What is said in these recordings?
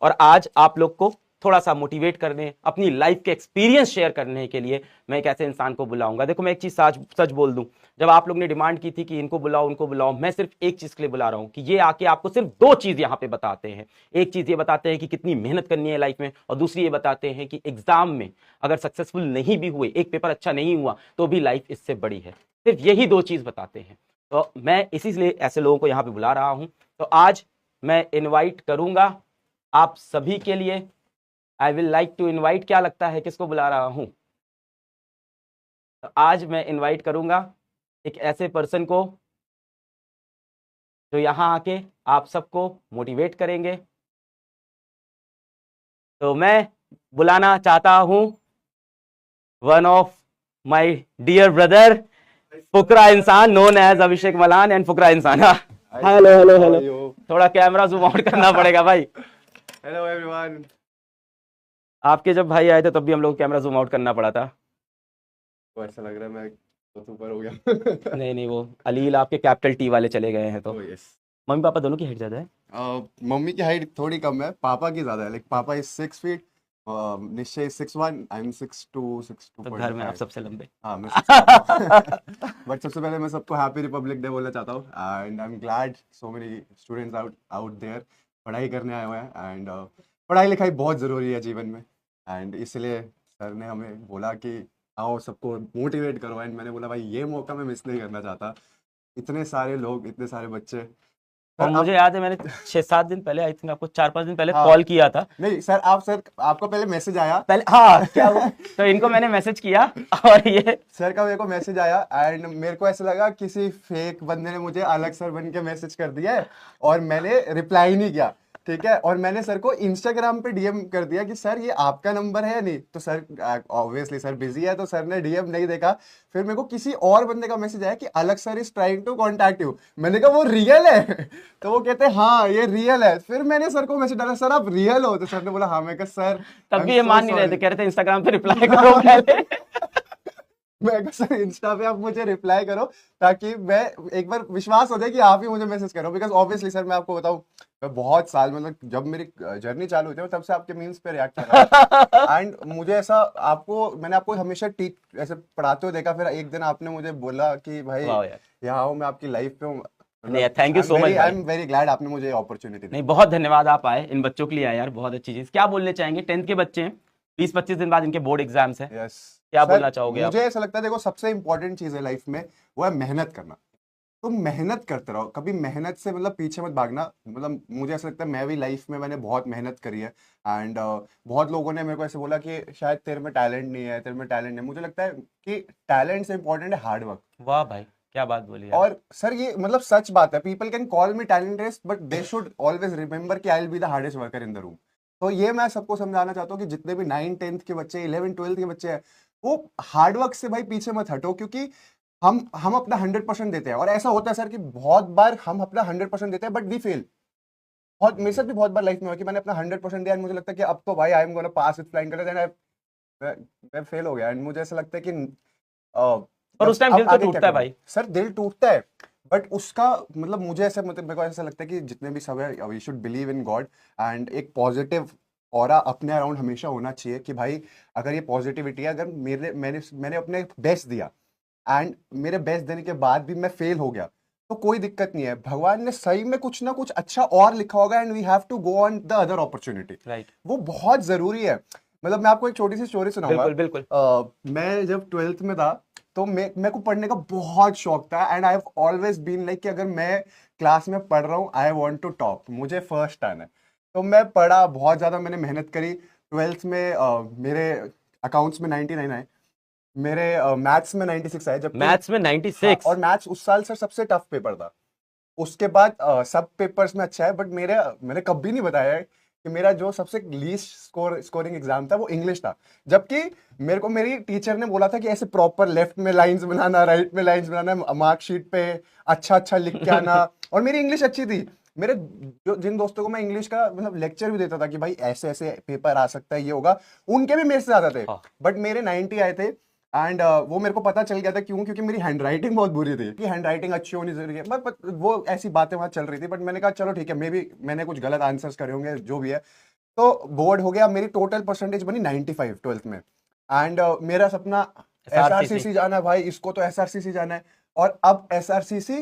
और आज आप लोग को थोड़ा सा मोटिवेट करने, अपनी लाइफ के एक्सपीरियंस शेयर करने के लिए मैं एक ऐसे इंसान को बुलाऊंगा। देखो मैं एक चीज सच सच बोल दूं, जब आप लोग ने डिमांड की थी कि इनको बुलाओ उनको बुलाओ, मैं सिर्फ एक चीज के लिए बुला रहा हूं कि ये आके आपको सिर्फ दो चीज यहां पे बताते हैं। एक चीज ये बताते हैं कि कितनी मेहनत करनी है लाइफ में, और दूसरी ये बताते हैं कि एग्जाम में अगर सक्सेसफुल नहीं भी हुए, एक पेपर अच्छा नहीं हुआ, तो भी लाइफ इससे बड़ी है। सिर्फ यही दो चीज बताते हैं। तो मैं इसीलिए ऐसे लोगों को यहां पे बुला रहा हूं। तो आज मैं इनवाइट करूंगा आप सभी के लिए, I will like to invite, क्या लगता है किसको बुला रहा हूं? तो आज मैं इनवाइट करूंगा एक ऐसे पर्सन को जो यहां आके आप सबको मोटिवेट करेंगे। तो मैं बुलाना चाहता हूं one of my dear brother, फुकरा इंसान known as Abhishek Malan and फुकरा इंसान। हेलो हेलो हेलो, थोड़ा कैमरा जूम आउट करना पड़ेगा भाई। Hello everyone. आपके जब भाई आए थे तब भी हम लोग कैमरा जूम आउट करना पड़ा था। तो ऐसा लग रहा है मैं तो सुपर हो गया। नहीं नहीं, वो अलील आपके कैपिटल टी वाले चले गए हैं। तो ओह यस। मम्मी पापा दोनों की हाइट ज्यादा है? मम्मी की हाइट थोड़ी कम है, पापा की ज्यादा है। लाइक पापा इज 6 फीट, निश्चय 6'1", आई एम 6'2", तो घर में आप 6'2.5। सबसे लंबे। हाँ मैं सबसे बट सबसे पहले मैं सबको हैप्पी रिपब्लिक डे बोलना चाहता हूँ, and I am glad so many students out out there पढ़ाई करने आए हुए हैं। एंड पढ़ाई लिखाई बहुत ज़रूरी है जीवन में, एंड इसलिए सर ने हमें बोला कि आओ सबको मोटिवेट करो। एंड मैंने बोला भाई ये मौका मैं मिस नहीं करना चाहता। इतने सारे लोग, इतने सारे बच्चे। और सर मुझे आप, याद है मैंने 6-7 दिन पहले, आई थिंक आपको 4-5 दिन पहले हाँ कॉल किया था। नहीं सर आपको पहले मैसेज आया। पहले हाँ, क्या हुआ? तो इनको मैंने मैसेज किया और ये सर का मेरे को मैसेज आया, एंड मेरे को ऐसा लगा किसी फेक बंदे ने मुझे अलग सर बन के मैसेज कर दिया है, और मैंने रिप्लाई नहीं किया। ठीक है, और मैंने सर को इंस्टाग्राम पे डीएम कर दिया कि सर ये आपका नंबर है या नहीं। तो सर ऑब्वियसली सर बिजी है, तो सर ने डीएम नहीं देखा। फिर मेरे को किसी और बंदे का मैसेज आया कि अलग sir is trying to contact you. मैंने कहा वो रियल है? तो वो कहते हैं हाँ ये रियल है। फिर मैंने सर को मैसेज डाला, सर आप रियल हो? तो सर ने बोला हाँ। मैं कहा सर तब आई एम भी ये सो मान नहीं रहे थे, सॉरी। कह रहे थे इंस्टाग्राम पे रिप्लाई करो पहले। मैं कहा सर इंस्टा पे आप मुझे रिप्लाई करो, ताकि मैं एक बार विश्वास हो जाए कि आप ही मुझे मैसेज करो। बिकॉज ऑब्वियसली सर मैं आपको बताऊं, मैं बहुत साल, मतलब जब मेरी जर्नी चालू हुई थी, मैं तब से आपके मीम्स पे रिएक्ट कर रहा था। एंड मुझे ऐसा, मैंने आपको हमेशा टीच ऐसे पढ़ाते हुए देखा। फिर एक दिन आपने मुझे बोला कि भाई वाह यार, यहाँ हूँ, मैं आपकी लाइफ पे हूँ। नहीं thank you so much I भाई। एम वेरी ग्लैड आपने मुझे अपॉर्चुनिटी दी। नहीं बहुत धन्यवाद, आप आए इन बच्चों के लिए आए यार, बहुत अच्छी चीज। क्या बोलने चाहेंगे? 10th के बच्चे हैं, 20-25 दिन बाद इनके बोर्ड एग्जाम्स हैं, यस क्या सर, बोलना चाहोगे आप? मुझे ऐसा लगता है देखो सबसे इंपॉर्टेंट चीज है लाइफ में, वो है मेहनत करना। तुम मेहनत करते रहो, कभी मेहनत से मतलब पीछे मत भागना। मतलब मुझे ऐसा लगता है मैं भी लाइफ में मैंने बहुत मेहनत करी है। एंड बहुत लोगों ने मेरे को ऐसे बोला कि शायद तेरे में टैलेंट नहीं है, तेरे में टैलेंट नहीं। मुझे लगता है कि टैलेंट से इंपॉर्टेंट है हार्ड वर्क। वाह भाई, क्या बात बोली यार। और सर ये मतलब सच बात है, people can call me talented but they should always remember कि I will be the hardest worker in the room. तो ये मैं सबको समझाना चाहता हूँ कि जितने भी 9-10th के बच्चे, 11-12th के बच्चे हैं, वो हार्ड वर्क से भाई पीछे मत हटो। क्योंकि हम अपना 100% देते हैं, और ऐसा होता है सर कि बहुत बार हम अपना 100% देते हैं बट वी फेल। बहुत मेरे साथ भी बहुत बार लाइफ में हुआ कि मैंने अपना 100% दिया, एंड मुझे लगता है कि अब तो भाई I am gonna pass with flying colours, and मैं फेल हो गया। एंड मुझे ऐसा लगता है कि और उस टाइम अब दिल तो आगे क्या टूटता है करूं। भाई। सर दिल टूटता है, बट उसका मतलब मुझे ऐसा, मतलब मेरे को ऐसा लगता है कि जितने भी सब है, we should believe in God. And एक पॉजिटिव ऑरा अपने अराउंड हमेशा होना चाहिए कि भाई अगर ये पॉजिटिविटी है, अगर मैंने अपने बेस्ट दिया, एंड मेरे बेस्ट देने के बाद भी मैं फेल हो गया, तो कोई दिक्कत नहीं है। भगवान ने सही में कुछ ना कुछ अच्छा और लिखा होगा, and we have to go on the other opportunity. Right, वो बहुत जरूरी है। मतलब मैं आपको एक छोटी सी स्टोरी सुनाऊंगा। बिल्कुल बिल्कुल। मैं जब 12th में था, तो मेरे को पढ़ने का बहुत शौक था, and I have always been like कि अगर मैं क्लास में पढ़ रहा हूँ, आई वांट टू टॉप, मुझे फर्स्ट आना है। तो मैं पढ़ा बहुत ज्यादा, मैंने मेहनत करी। 12th में मेरे अकाउंट्स में 99 आए, मेरे मैथ्स में 96 आए, जबकि मैथ्स में हाँ, 96? और मैथ्स उस साल सर सबसे टफ पेपर था। उसके बाद सब पेपर्स में अच्छा है, बट मैंने कभी नहीं बताया है कि मेरा जो सबसे लीस्ट स्कोरिंग एग्जाम था वो इंग्लिश था। जबकि मेरे को मेरी टीचर ने बोला था कि ऐसे प्रॉपर लेफ्ट में लाइंस बनाना, राइट में लाइंस बनाना, मार्कशीट पे अच्छा अच्छा लिख के आना। और मेरी इंग्लिश अच्छी थी। मेरे जिन दोस्तों को मैं इंग्लिश का मतलब लेक्चर भी देता था कि भाई ऐसे ऐसे पेपर आ सकता है, ये होगा, उनके भी मेरे से ज्यादा थे। हाँ। बट मेरे 90 आए थे। एंड वो मेरे को पता चल गया था क्यों, क्योंकि मेरी हैंड राइटिंग बहुत बुरी थी, कि हैंड राइटिंग अच्छी होनी जरूरी है। बट वो ऐसी बातें वहां चल रही थी, बट मैंने कहा चलो ठीक है, मे बी मैंने कुछ गलत आंसर्स करे होंगे, जो भी है। तो बोर्ड हो गया, मेरी टोटल परसेंटेज बनी 95 ट्वेल्थ में। एंड मेरा सपना एसआरसीसी जाना है भाई, इसको तो एसआरसीसी जाना है। और अब एसआरसीसी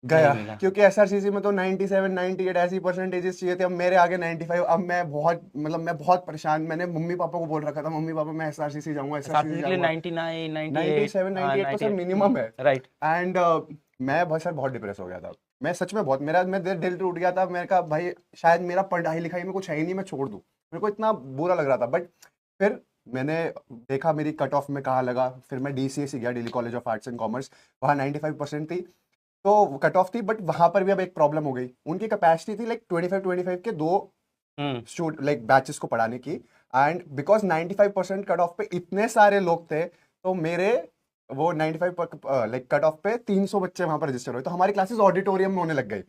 गया, नहीं मिला। क्योंकि एसआरसीसी में तो 97 98 ऐसी परसेंटेजेस चाहिए थे, अब मेरे आगे 95। अब मैं बहुत परेशान। मैंने मम्मी पापा को बोल रखा था, मम्मी पापा मैं एसआरसीसी जाऊंगा, एसआरसीसी एसआरसीसी के लिए जाऊंगा। 99 98 97 98 तो सर मिनिमम है। राइट। एंड मैं बहुत सर बहुत डिप्रेस हो गया था, मैं सच में बहुत, मैं दिल टूट गया था। मैंने कहा भाई शायद मेरा पढ़ाई लिखाई में कुछ है ही नहीं, मैं छोड़ दूं। मेरे को इतना बुरा लग रहा था। बट फिर मैंने देखा मेरी कट ऑफ में कहाँ लगा, फिर मैं डीसीएस गया, Delhi college of arts and commerce. वहाँ 95% थी, तो कट ऑफ थी। बट वहां पर भी अब एक प्रॉब्लम हो गई, उनकी कैपेसिटी थी लाइक 25 के 2 लाइक बैचेस को पढ़ाने की। एंड बिकॉज 95% कट ऑफ पे इतने सारे लोग थे, तो मेरे वो 95 लाइक कट ऑफ पे 300 बच्चे वहां पर रजिस्टर हुए। तो हमारी क्लासेस ऑडिटोरियम में होने लग गई।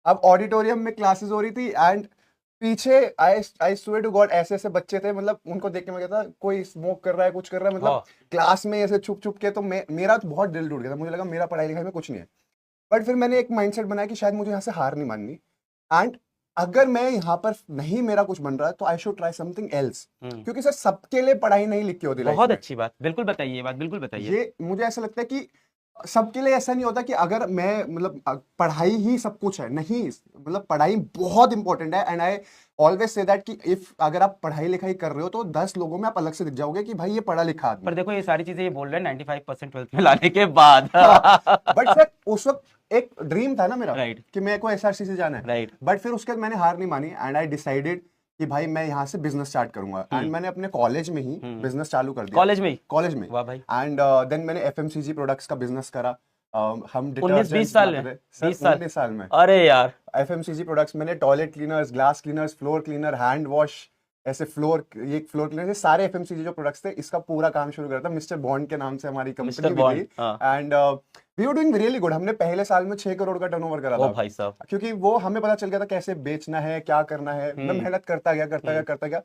अब ऑडिटोरियम में क्लासेस हो रही थी, एंड पीछे आई स्वेयर टू गॉड ऐसे ऐसे बच्चे थे, मतलब उनको देख के मैं कहता कोई स्मोक कर रहा है, कुछ कर रहा है, मतलब क्लास में ऐसे छुप छुप के। तो मेरा तो बहुत दिल टूट गया था, मुझे लगा मेरा पढ़ाई लिखाई में कुछ नहीं है। बट फिर मैंने एक माइंडसेट बनाया कि शायद मुझे यहाँ से हार नहीं माननी, एंड अगर मैं यहाँ पर नहीं मेरा कुछ बन रहा है तो I should try something else. क्योंकि सर सबके लिए पढ़ाई नहीं लिखी होती। बहुत अच्छी बात, बिल्कुल बताइए बात, बिल्कुल बताइए। ये मुझे ऐसा लगता है कि सबके लिए ऐसा नहीं होता कि अगर मैं मतलब पढ़ाई ही सब कुछ है, नहीं, मतलब पढ़ाई बहुत इंपॉर्टेंट है। And I always say that कि इफ अगर आप पढ़ाई लिखाई कर रहे हो तो 10 लोगों में आप अलग से दिख जाओगे कि भाई ये पढ़ा लिखा आदमी। पर देखो ये सारी चीजें ये बोल रहे हैं 95% ट्वेल्थ में लाने के बाद। बट सर उस वक्त एक ड्रीम था ना मेरा, राइट, कि मेरे को एसआरसीसी जाना है। राइट। बट फिर उसके बाद मैंने हार नहीं मानी, एंड आई डिसाइडेड कि भाई मैं यहाँ से बिजनेस स्टार्ट करूंगा। एंड मैंने अपने कॉलेज में ही बिजनेस चालू कर दिया। कॉलेज में। वाह भाई। एंड देन मैंने एफएमसीजी प्रोडक्ट्स का बिजनेस करा। हम 19-20 साल में, 19 साल में। अरे यार, एफएमसीजी प्रोडक्ट्स मैंने toilet cleaners, glass cleaners, floor cleaner, hand wash, ऐसे ये फ्लोर क्लीनर, ये सारे एफएमसीजी जो प्रोडक्ट्स थे, इसका पूरा काम शुरू करा था। मिस्टर बॉन्ड के नाम से हमारी कंपनी भी थी। And we were doing really good. हमने पहले साल में 6 करोड़ का टर्नओवर करा था। भाई साहब, क्योंकि वो हमें पता चल गया था कैसे बेचना है, क्या करना है। मैं मेहनत करता गया।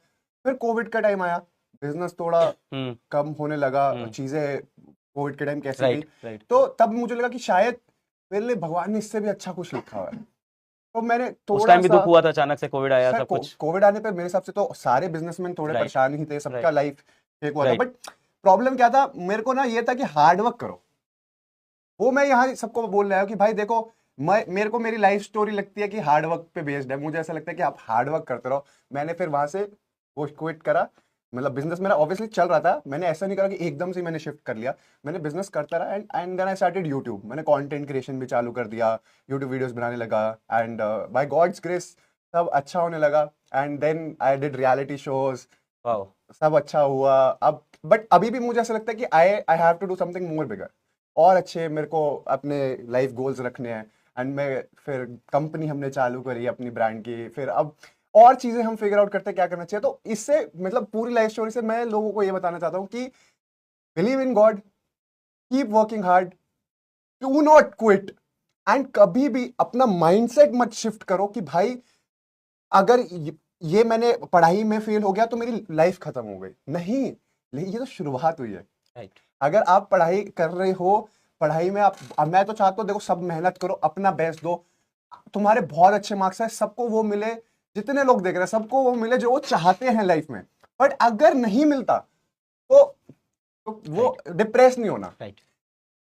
फिर कोविड का टाइम आया, बिजनेस थोड़ा कम होने लगा, चीजें कोविड के टाइम कैसे थी। तो तब मुझे लगा कि शायद मेरे लिए भगवान ने इससे भी अच्छा कुछ लिखा हुआ है। तो मैंने थोड़ा उस टाइम भी दुख हुआ था, अचानक से कोविड आया, सब कुछ। कोविड आने पे मेरे हिसाब से तो सारे बिजनेसमैन थोड़े परेशान ही थे, सबका लाइफ फेक हुआ था। बट प्रॉब्लम क्या था मेरे को ना, ये था कि हार्ड वर्क करो। वो मैं यहाँ सबको बोल रहा हूँ कि भाई देखो, मेरे को मेरी लाइफ स्टोरी लगती है कि हार्ड वर्क पे बेस्ड है। मुझे ऐसा लगता है कि आप हार्ड वर्क करते रहो। मैंने फिर वहां से वो क्विट करा। मतलब बिजनेस मेरा ऑब्वियसली चल रहा था, मैंने ऐसा नहीं करा कि एकदम से मैंने शिफ्ट कर लिया। मैंने बिजनेस करता रहा, and then I started YouTube. मैंने कंटेंट क्रिएशन भी चालू कर दिया, यूट्यूब वीडियोस बनाने लगा। एंड बाय गॉड्स ग्रेस सब अच्छा होने लगा। And then I did reality shows, सब अच्छा हुआ। अब बट अभी भी मुझे ऐसा लगता है कि I have to do something more bigger, और अच्छे मेरे को अपने लाइफ गोल्स रखने हैं। एंड मैं फिर कंपनी हमने चालू करी अपनी ब्रांड की। फिर अब और चीजें हम फिगर आउट करते हैं क्या करना चाहिए। तो इससे मतलब पूरी लाइफ स्टोरी से मैं लोगों को ये बताना चाहता हूँ कि believe in God, keep working hard, do not quit. And कभी भी अपना माइंडसेट मत शिफ्ट करो कि भाई अगर ये मैंने पढ़ाई में फेल हो गया तो मेरी लाइफ खत्म हो गई। नहीं, ये तो शुरुआत हुई है। अगर आप पढ़ाई कर रहे हो, पढ़ाई में मैं तो चाहता हूँ देखो सब मेहनत करो, अपना बेस्ट दो। तुम्हारे बहुत अच्छे मार्क्स है, सबको वो मिले, जितने लोग देख रहे हैं सबको वो मिले जो वो चाहते हैं लाइफ में। बट अगर नहीं मिलता तो वो डिप्रेस नहीं होना।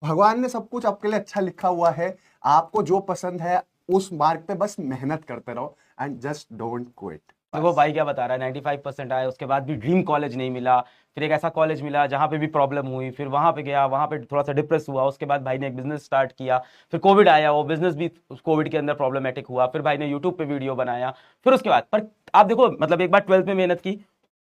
भगवान ने सब कुछ आपके लिए अच्छा लिखा हुआ है। आपको जो पसंद है उस मार्ग पे बस मेहनत करते रहो, एंड जस्ट डोंट क्विट। वो भाई क्या बता रहा है, 95% आए, उसके बाद भी ड्रीम कॉलेज नहीं मिला। फिर एक ऐसा कॉलेज मिला जहाँ पे भी प्रॉब्लम हुई, फिर वहां पे गया, वहां पे थोड़ा सा डिप्रेस हुआ। उसके बाद भाई ने एक बिजनेस स्टार्ट किया, फिर कोविड आया, वो बिजनेस भी कोविड के अंदर प्रॉब्लमेटिक हुआ। फिर भाई ने यूट्यूब पे वीडियो बनाया। फिर उसके बाद पर आप देखो, मतलब एक बार 12th में मेहनत की,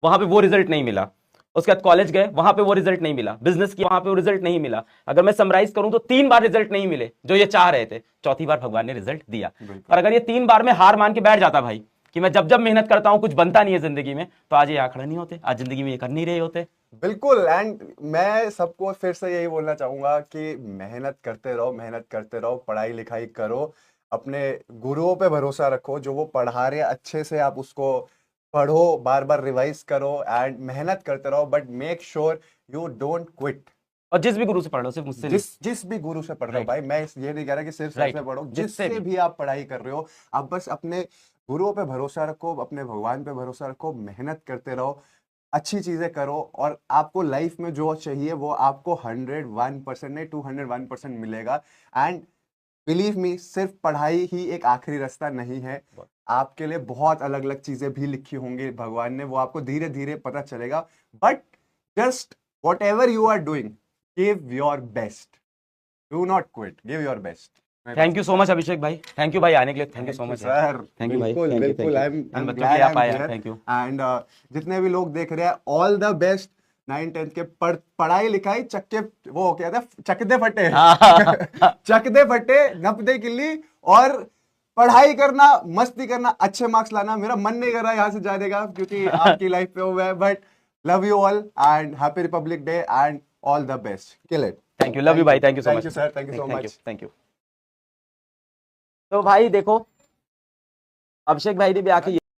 वहां पे वो रिजल्ट नहीं मिला। उसके बाद कॉलेज गए, वहां पे वो रिजल्ट नहीं मिला। बिजनेस किया, वहां पे वो रिजल्ट नहीं मिला। अगर मैं समराइज करूं तो 3 बार रिजल्ट नहीं मिले जो ये चाह रहे थे। चौथी बार भगवान ने रिजल्ट दिया। और अगर ये 3 बार में हार मान के बैठ जाता भाई कि मैं जब जब मेहनत करता हूं कुछ बनता नहीं है जिंदगी में, तो आज ये यहाँ खड़े नहीं होते, आज जिंदगी में ये कर नहीं रहे होते। बिल्कुल। एंड मैं सबको फिर से यही बोलना चाहूंगा कि मेहनत करते रहो, पढ़ाई लिखाई करो, अपने गुरुओं पे भरोसा रखो, जो वो पढ़ा रहे अच्छे से आप उसको पढ़ो, बार बार रिवाइज करो, एंड मेहनत करते रहो। But make sure you don't quit. और जिस भी गुरु से पढ़ लो, सिर्फ मुझसे जिस भी गुरु से पढ़ रहे हो भाई, मैं ये नहीं कह रहा कि सिर्फ सर से पढ़ो, जिससे भी आप पढ़ाई कर रहे हो, आप बस अपने गुरुओं पे भरोसा रखो, अपने भगवान पे भरोसा रखो, मेहनत करते रहो, अच्छी चीजें करो, और आपको लाइफ में जो चाहिए वो आपको 101% नहीं 201% मिलेगा। एंड बिलीव मी, सिर्फ पढ़ाई ही एक आखिरी रास्ता नहीं है, आपके लिए बहुत अलग अलग चीजें भी लिखी होंगी भगवान ने, वो आपको धीरे धीरे पता चलेगा। But just whatever you are doing, give your best, do not quit, give your best. Thank you so much Abhishek भाई, थैंक यू भाई आने के लिए, thank you so much sir, thank you भाई, बिल्कुल thank you, बिल्कुल, thank I you. Am in बच्चों glad के आई आप एम आए, हियर। Thank you. एंड जितने भी लोग देख रहे हैं, ऑल द बेस्ट। 9th-10th के पढ़ाई लिखाई चक्के, वो क्या था, चकदे फटे चकदे फटे, नपदे किल्ली, और पढ़ाई करना, मस्ती करना, अच्छे मार्क्स लाना। मेरा मन नहीं कर रहा यहाँ से जाने का क्योंकि आपकी लाइफ पे हुआ है, but love you all and happy Republic Day and all the best, kill it. Thank you, love you भाई, thank you so much. Thank you sir, thank you so much. Thank you. तो भाई देखो, अभिषेक भाई ने भी आके